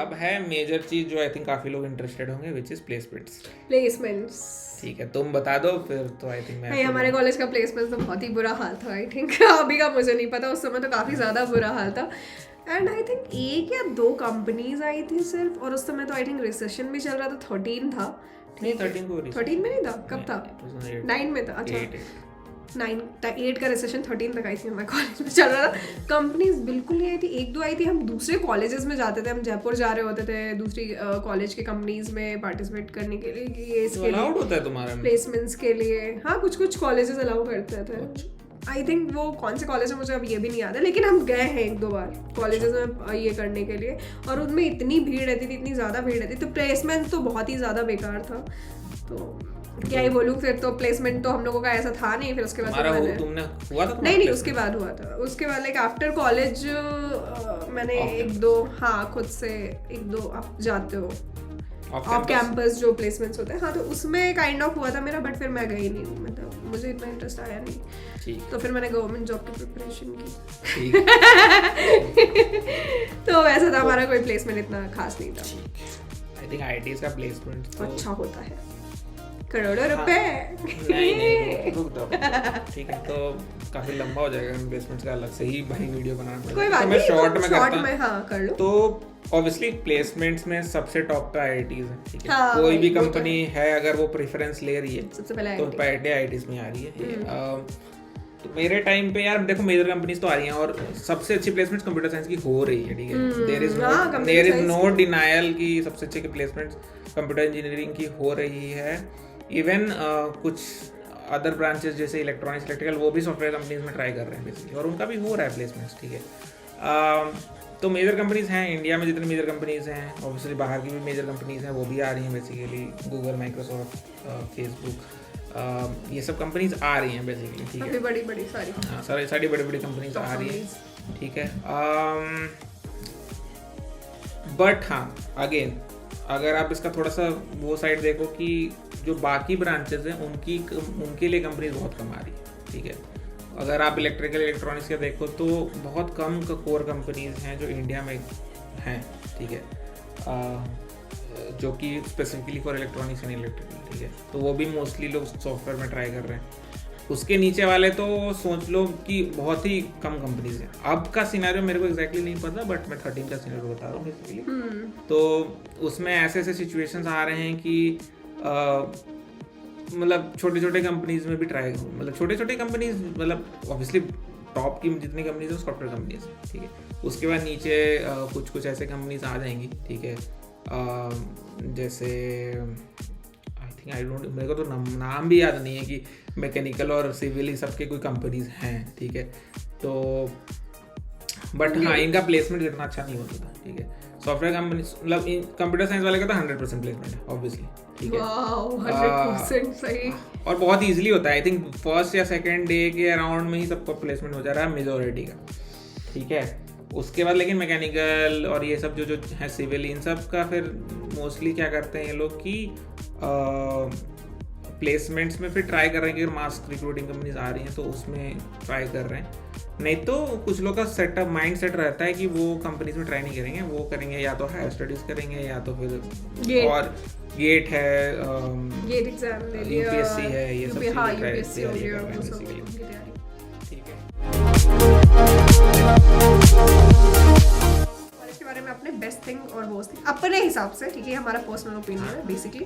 अब है मेजर चीज जो आई थिंक काफी लोग इंटरेस्टेड होंगे, विच इज प्लेसमेंट्स। ठीक है, तुम बता दो फिर तो आई थिंक मैं हमारे कॉलेज का प्लेसमेंट तो बहुत ही बुरा हाल था आई थिंक। अभी का मुझे नहीं पता, उस समय तो काफ़ी ज़्यादा बुरा हाल था। एंड आई थिंक 1 या 2 कंपनीज आई थी सिर्फ, और उस समय तो आई थिंक रिसेशन भी चल रहा था, 13 था। नहीं 13 में नहीं था, कब था? 9 में था। अच्छा 8 का रिसेशन 13 तक आई थी, हमारे कॉलेज में चल रहा था। कंपनीज बिल्कुल नहीं आई थी, 1-2 आई थी। हम दूसरे कॉलेजेस में जाते थे, हम जयपुर जा रहे होते थे दूसरी कॉलेज के कंपनीज में पार्टिसिपेट करने के लिए, कि ये इसके अलाउड होता है तुम्हारे प्लेसमेंट्स के लिए। हाँ, कुछ कॉलेजेस अलाउ करते थे। आई थिंक वो कौन से कॉलेज है मुझे अब ये भी नहीं याद है, लेकिन हम गए हैं 1-2 बार कॉलेजेस में ये करने के लिए, और उनमें इतनी भीड़ रहती थी, इतनी ज़्यादा भीड़ रहती, तो प्लेसमेंट तो बहुत ही ज़्यादा बेकार था। तो क्या ही बोलूँ, फिर तो प्लेसमेंट तो हम लोगों का ऐसा था नहीं। फिर उसके बाद तुमने हुआ था? नहीं, उसके बाद हुआ था। उसके बाद लाइक आफ्टर कॉलेज मैंने 1-2, हाँ, खुद से 1-2 आप जाते हो ऑफ कैंपस जो प्लेसमेंट्स होते हैं, हाँ, तो उसमें काइंड ऑफ हुआ था मेरा, बट फिर मैं गई नहीं, मतलब मुझे इतना इंटरेस्ट आया नहीं। तो फिर मैंने गवर्नमेंट जॉब की प्रिपरेशन की। तो वैसा था, हमारा कोई प्लेसमेंट इतना खास नहीं था। आई थिंक आईटीज का प्लेसमेंट तो अच्छा होता है, करोड़ों रुपए। नहीं रुक दो, ठीक है, तो काफी लंबा हो जाएगा प्लेसमेंट्स का, अलग से ही भाई वीडियो बनाना पड़ेगा। कोई बात तो मैं नहीं, शॉर्ट में करता हूं, हाँ, कर लो। तो ऑब्वियसली प्लेसमेंट्स में सबसे टॉप पे आईआईटीज है, ठीक है। हाँ, कोई भी कंपनी है अगर वो प्रेफरेंस ले रही है सबसे पहले तो पहले आईआईटीज में आ रही है। तो मेरे टाइम पे यार देखो मेजर कंपनीज तो आ रही हैं, और सबसे अच्छी प्लेसमेंट्स कंप्यूटर साइंस की हो रही है, ठीक है। देयर इज नो डिनायल की सबसे अच्छी प्लेसमेंट्स कंप्यूटर इंजीनियरिंग की हो रही है। इवन कुछ अदर ब्रांचेस जैसे इलेक्ट्रॉनिक्स, इलेक्ट्रिकल, वो भी सॉफ्टवेयर कंपनीज में ट्राई कर रहे हैं बेसिकली, और उनका भी हो रहा है प्लेसमेंट्स, ठीक है। तो मेजर कंपनीज हैं इंडिया में, जितनी मेजर कंपनीज हैं, ऑब्वियसली बाहर की भी मेजर कंपनीज हैं, वो भी आ रही हैं बेसिकली। गूगल, माइक्रोसॉफ्ट, फेसबुक, ये सब कंपनीज आ रही हैं बेसिकली, ठीक है। बड़ी सारी, हाँ, सारी बड़ी कंपनीज आ रही हैं, ठीक है। बट हाँ, अगेन अगर आप इसका थोड़ा सा वो साइड देखो कि जो बाकी ब्रांचेस हैं उनके लिए कंपनीज बहुत कम आ रही है, ठीक है। अगर आप इलेक्ट्रिकल, इलेक्ट्रॉनिक्स का देखो तो बहुत कम कोर कंपनीज हैं जो इंडिया में हैं, ठीक है, जो कि specifically for electronics and electrical, ठीक है। तो वो भी मोस्टली लोग सॉफ्टवेयर में ट्राई कर रहे हैं। उसके नीचे वाले तो सोच लो कि बहुत ही कम कंपनीज हैं। अब का सिनेरियो मेरे को एग्जैक्टली नहीं पता, बट मैं 13 का सिनेरियो बता रहा हूँ बेसिकली। तो उसमें ऐसे सिचुएशंस आ रहे हैं कि मतलब छोटे कंपनीज में भी ट्राई करूँ, मतलब छोटे कंपनीज, मतलब ऑब्वियसली टॉप की जितनी कंपनीज है सॉफ्टवेयर कंपनीज, ठीक है। उसके बाद नीचे कुछ ऐसे कंपनीज आ जाएंगी, ठीक है, जैसे आई डोंट, मेरे को तो नाम भी याद नहीं है कि मैकेनिकल और सिविल सबके कोई कंपनीज हैं, ठीक है। तो बट हाँ, इनका प्लेसमेंट इतना अच्छा नहीं होता था, ठीक है। सॉफ्टवेयर कंपनी मतलब कंप्यूटर साइंस वाले का तो 100% प्लेसमेंट है ऑब्वियसली, ठीक है। 100% सही, और बहुत इजीली होता है। आई थिंक फर्स्ट या सेकंड डे के अराउंड में ही सबको प्लेसमेंट हो जा रहा है मेजॉरिटी का, ठीक है। उसके बाद लेकिन मैकेनिकल और ये सब जो है सिविल, इन सब का फिर मोस्टली क्या करते हैं ये लोग कि प्लेसमेंट्स में फिर ट्राई कर रहे हैं कि मास रिक्रूटिंग कंपनीज आ रही हैं तो उसमें ट्राई कर रहे हैं। नहीं तो कुछ लोग का सेटअप माइंड सेट रहता है कि वो कंपनीज में ट्राई नहीं करेंगे, वो करेंगे या तो हायर स्टडीज करेंगे या तो फिर और गेट है, गेट एग्जाम ले लिया, यूपीएससी है, ये सब हाँ, यूपीएससी हो गया, वो सब, ठीक है। इसके बारे में अपने बेस्ट थिंग और वर्स्ट थिंग अपने हिसाब से, ठीक है, हमारा पर्सनल ओपिनियन है बेसिकली।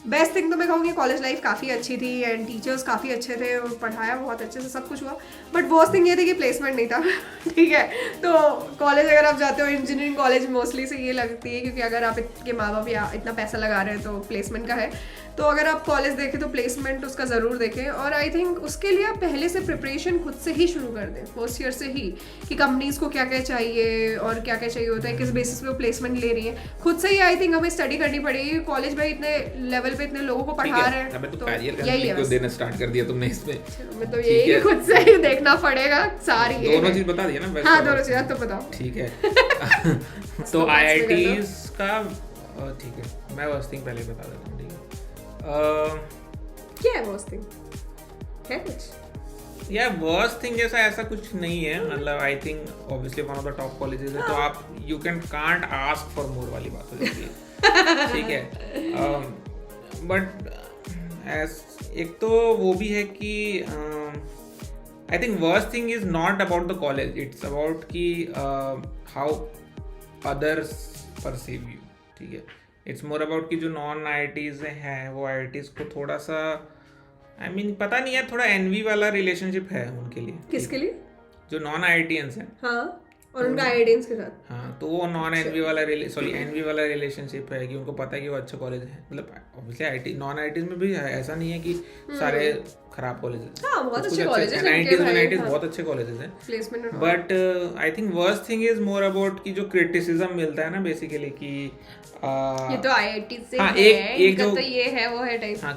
बेस्ट थिंग तो मैं कहूँगी कॉलेज लाइफ काफ़ी अच्छी थी एंड टीचर्स काफ़ी अच्छे थे और पढ़ाया बहुत अच्छे से, सब कुछ हुआ। बट वर्स्ट थिंग ये थी कि प्लेसमेंट नहीं था, ठीक है। तो कॉलेज अगर आप जाते हो, इंजीनियरिंग कॉलेज मोस्टली से ये लगती है क्योंकि अगर आप के माँ बाप या इतना पैसा लगा रहे हैं तो प्लेसमेंट का है। तो अगर आप कॉलेज देखें तो प्लेसमेंट उसका ज़रूर देखें, और आई थिंक उसके लिए आप पहले से प्रिपरेशन खुद से ही शुरू कर दें, फर्स्ट ईयर से ही, कि कंपनीज़ को क्या क्या चाहिए और क्या क्या चाहिए होता है, किस बेसिस पे वो प्लेसमेंट ले रही है, खुद से ही आई थिंक हमें स्टडी करनी पड़ेगी। कॉलेज में इतने लेवल पे इतने लोगों को पढ़ा रहे हैं, तो यही है, देना स्टार्ट कर दिया तुमने इसमें, मैं तो यही खुद से ही देखना पड़ेगा सारी, दोनों चीज बता दिया ना। हाँ, दोनों चीज़ तो बताओ, ठीक है। तो आईआईटीज का ठीक है, मैं वर्स्ट थिंग पहले बता देता हूँ, ठीक है। क्या है वर्स्ट थिंग, है कुछ? या वर्स्ट थिंग जैसा ऐसा कुछ नहीं है, मतलब I think obviously one of the top colleges है, तो आप you can can't ask for more वाली बात हो जाती है। ठीक है, बट एक तो वो भी है कि I think worst thing is not about the college, it's about कि हाउ अदर्स परसीव यू। ठीक है, इट्स मोर अबाउट कि जो नॉन IITs हैं वो IITs को थोड़ा सा I mean, पता नहीं है, थोड़ा एनवी वाला रिलेशनशिप है उनके लिए। किसके लिए? जो नॉन IITians हैं। हाँ, और उनका IITians के साथ। हाँ, तो वो नॉन एनवी वाला एनवी वाला रिलेशनशिप है कि उनको पता है कि वो अच्छा कॉलेज है, मतलब ऑब्वियसली नॉन IITs में भी ऐसा नहीं है कि सारे खराब कॉलेजेस। हाँ, बहुत अच्छे कॉलेजेस हैं, NITs बहुत अच्छे कॉलेजेस हैं, placement. But I think worst thing is more about कि जो क्रिटिसिज्म मिलता है ना बेसिकली कि ये तो IIT से हाँ, है, एक जो तो ये है वो है टाइप। हाँ,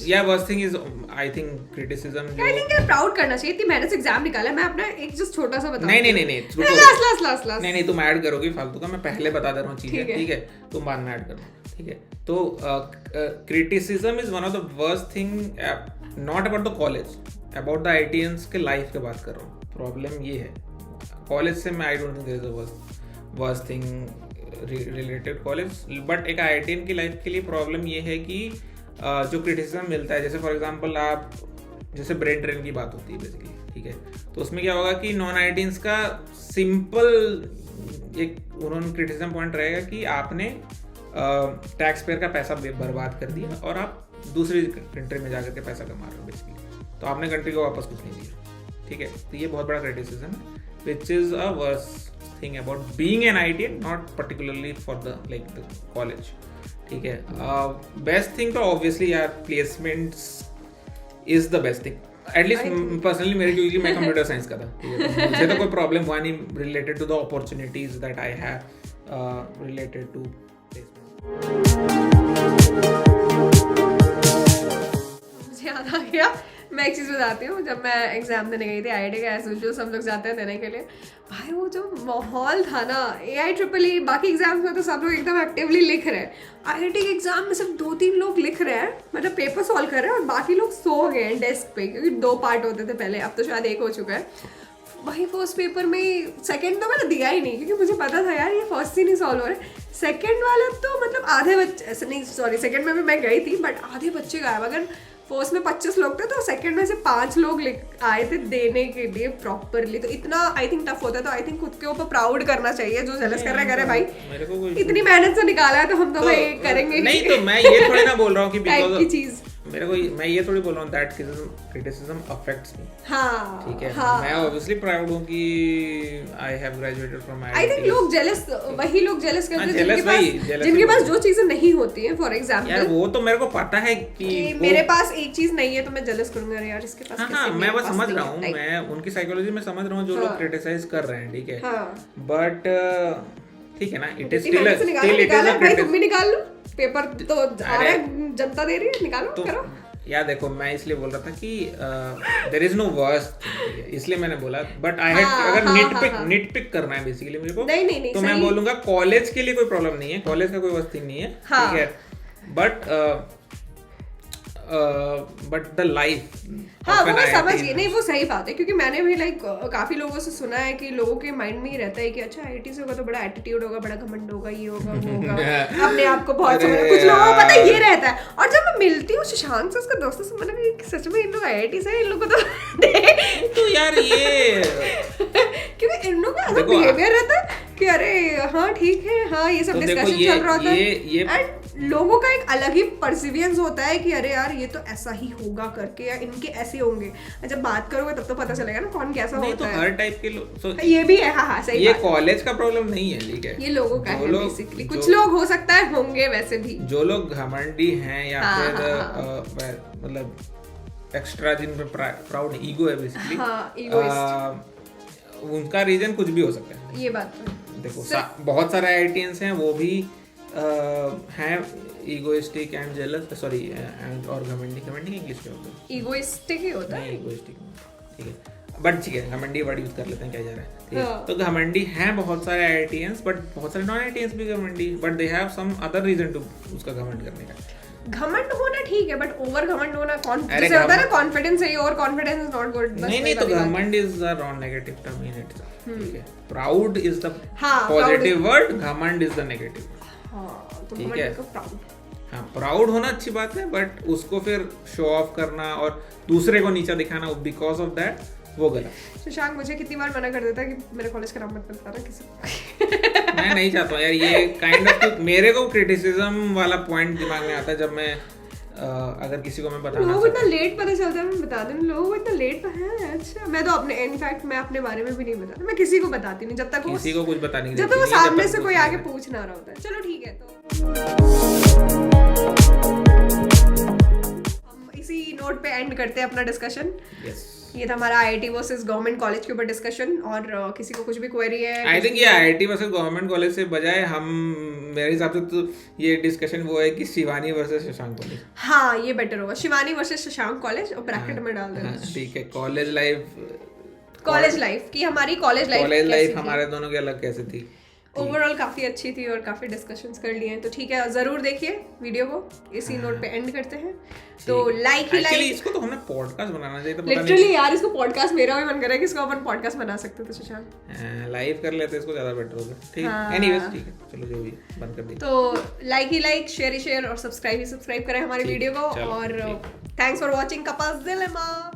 या worst thing is I think criticism जो आई थिंक प्राउड करना चाहिए, इतनी मेहनत से एग्जाम निकाला। मैं अपना एक जस्ट छोटा सा बता नहीं लास्ट नहीं, तुम ऐड करोगी फालतू का, मैं पहले बता दे रहा हूँ चीजें। ठीक है, तुम बाद में ऐड करना। ठीक है, तो criticism is one of the worst thing, not about the college, about the IITians के लाइफ की बात कर रहा हूँ। प्रॉब्लम ये है कॉलेज से, मैं I don't think there is a worst thing related college, but एक IITian की लाइफ के लिए प्रॉब्लम ये है कि जो क्रिटिसिज्म मिलता है, जैसे फॉर एग्जांपल आप जैसे ब्रेन ड्रेन की बात होती है बेसिकली। ठीक है, तो उसमें क्या होगा कि नॉन IITians का सिंपल एक उन्होंने क्रिटिसिज्म पॉइंट रहेगा कि आपने टैक्स पेयर का पैसा बर्बाद कर दिया और आप दूसरी कंट्री में जाकर के पैसा कमा रहे हो बेसिकली, तो आपने कंट्री को वापस कुछ नहीं दिया। ठीक है, तो ये बहुत बड़ा क्रिटिसिज्म है, which is a worst thing about being an IITian, not particularly for the like the college. ठीक है, बेस्ट थिंग तो ऑब्वियसली यार placements is the best thing, at least personally मेरे, क्योंकि मैं कंप्यूटर साइंस का था। ठीक है, तो मुझे तो कोई प्रॉब्लम हुआ नहीं related to the opportunities that I have related to placement. मुझे याद आ गया, मैं एक चीज़ बताती हूँ। जब मैं एग्जाम देने गई थी IIT का, एज यूजुअल सब लोग जाते हैं देने के लिए, भाई वो जो माहौल था ना, AIEEE बाकी एग्जाम्स में तो सब लोग एकदम एक्टिवली लिख रहे हैं, IIT के एग्जाम में सिर्फ 2-3 लोग लिख रहे हैं, मतलब पेपर सॉल्व कर रहे हैं, और बाकी लोग सो गए हैं डेस्क पे, क्योंकि 2 पार्ट होते थे पहले, अब तो शायद 1 हो चुका है। वही फर्स्ट पेपर में, सेकंड तो मैंने दिया ही नहीं क्योंकि मुझे पता था यार ये फर्स्ट ही नहीं सॉल्व हो रहे। सेकंड वाला तो मतलब आधे बच्चे, ऐसे नहीं, सॉरी, सेकंड में भी मैं गई थी बट आधे बच्चे गायब। अगर फर्स्ट में 25 लोग थे तो सेकंड में से 5 लोग आए थे देने के लिए प्रॉपरली, तो इतना आई थिंक टफ होता है। तो आई थिंक खुद के ऊपर प्राउड करना चाहिए, जो जेलस कर रहा है करे भाई, इतनी मेहनत से निकाला है तो हम तो भाई करेंगे। नहीं तो मैं ये थोड़ी ना बोल रहा हूँ कि टाइप की चीज, मेरे को मैं ये थोड़ी बोल रहा हूँ दैट क्रिटिसिज्म अफेक्ट्स मी। हाँ, ठीक है, हाँ, मैं ऑब्वियसली प्राउड हूँ कि I have graduated from IIT। I think लोग जेलस, वही लोग जेलस करते हैं जिनके पास जो चीजें नहीं होती हैं। फॉर एग्जांपल यार वो तो मेरे को पता है कि मेरे पास एक चीज नहीं है तो मैं जेलस करूंगा यार इसके पास। हाँ, मैं बस समझ रहा हूँ, मैं उनकी साइकोलॉजी में समझ रहा हूँ जो लोग क्रिटिसाइज कर रहे हैं। ठीक है, बट ठीक है ना, इट इज स्टिल भाई, तुम भी निकाल लो पेपर, तो आ रहा है, जनता दे रही है, निकालो तो, करो। यार देखो, मैं इसलिए बोल रहा था कि देयर इज नो वर्स्ट, इसलिए मैंने बोला, बट आई हैड, अगर निट पिक करना है बेसिकली मेरे को, नहीं, तो मैं बोलूंगा कॉलेज के लिए कोई प्रॉब्लम नहीं है, कॉलेज का कोई वर्स्ट थिंग नहीं है। ठीक है, बट द लाइफ, हाँ वो मैं समझ गई। नहीं वो सही बात है, क्योंकि मैंने भी लाइक काफी लोगों से सुना है कि लोगों के माइंड में ही रहता है कि अच्छा IIT से होगा तो बड़ा एटीट्यूड होगा, बड़ा घमंड होगा, ये होगा वो होगा, अपने आप को बहुत समझ, कुछ लोगों को पता है ये रहता है। और जब मैं मिलती हूँ शशांक से, उसका दोस्तों से, मैंने कहा सच में इन लोग IIT से, इन लोगों को तो यार ये क्योंकि इन लोगों का ऐसा बिहेवियर रहता है कि अरे हाँ ठीक है, हाँ ये सब डिस्कशन चल रहा होता है, एंड लोगों का एक अलग ही परसिवियंस होता है कि अरे यार ये तो ऐसा ही होगा करके, या इनके ऐसे होंगे। जब बात करोगे तब तो पता चलेगा ना कौन कैसा होता है। नहीं तो हर टाइप के लोग, ये भी है। हाँ, सही ये कॉलेज का प्रॉब्लम नहीं है। ठीक है, ये लोगों का है बेसिकली। कुछ लोग हो सकता है होंगे वैसे भी, जो लोग घमंडी हैं या फिर मतलब एक्स्ट्रा, जिन पे प्राउड ईगो है बेसिकली, उनका रीजन कुछ भी हो सकता है। ये बात देखो, बहुत सारे IITians हैं वो भी हैं egoistic and jealous, sorry and और घमंडी इंग्लिश में होता है, ईगोइस्टिक ही होता है, ईगोइस्टिक। ठीक है, बट ठीक है, घमंडी वर्ड यूज कर लेते हैं, क्या जा रहा है। ठीक है, तो घमंडी हैं बहुत सारे IITians, बट बहुत सारे नॉन IITians भी घमंडी, but they have some other reason to उसका घमंड करने का। घमंड होना ठीक है, बट ओवर घमंड होना अरे जैसे होता है ना, कॉन्फिडेंस है और कॉन्फिडेंस इज नॉट गुड। नहीं तो घमंड is the wrong negative term in it, ठीक है। Proud is the positive word, घमंड इज द नेगेटिव। हाँ, तो ठीक है। प्राउड, हाँ, प्राउड होना अच्छी बात है, बट उसको फिर शो ऑफ करना और दूसरे को नीचा दिखाना बिकॉज ऑफ दैट, वो गलत। शशांक मुझे कितनी बार मना कर देता है कि मेरे कॉलेज का नाम मत बताना किसी को। मैं नहीं चाहता हूँ यार, ये काइंड ऑफ मेरे को क्रिटिसिज्म वाला पॉइंट दिमाग में आता है जब मैं अगर किसी को मैं बताना लोगों को इतना लेट पता चलता है, मैं बता दूं लोगों को इतना लेट है। अच्छा, मैं तो अपने इनफैक्ट मैं अपने बारे में भी नहीं बताती, मैं किसी को बताती नहीं जब तक किसी को कुछ बताने की जब तक वो सामने से कोई आगे पूछ ना रहा होता है। चलो ठीक है, तो हम इसी नोट पे एंड करते हैं अपना डिस्कशन। ये था हमारा आईआईटी वर्सेस गवर्नमेंट कॉलेज के ऊपर डिस्कशन। और किसी को कुछ भी क्वेरी है, आई थिंक ये आईआईटी वर्सेस गवर्नमेंट कॉलेज से बजाय हम, मेरे हिसाब से तो ये डिस्कशन वो है कि शिवानी वर्सेस शशांक कॉलेज। हाँ, ये बेटर होगा, शिवानी वर्सेस शशांक कॉलेज, और ब्रैकेट में डाल देना। ठीक है, कॉलेज लाइफ की हमारी कॉलेज लाइफ हमारे दोनों की अलग कैसे थी, ओवरऑल काफी अच्छी थी और काफी डिस्कशंस कर लिए हैं। तो ठीक है, जरूर देखिए वीडियो को, इसी नोट पे एंड करते हैं। तो लाइक इसको तो हमें पॉडकास्ट बनाना चाहिए था, लिटरली यार, इसको पॉडकास्ट, मेरा भी मन कर रहा है कि इसको अपन पॉडकास्ट बना सकते थे शशांक। लाइव कर लेते इसको, ज्यादा बेटर होगा। ठीक है, एनीवेज ठीक है, चलो जो भी बंद कर दी। तो लाइक शेयर और सब्सक्राइब करें हमारी वीडियो को। और thanks for watching couples dilemma.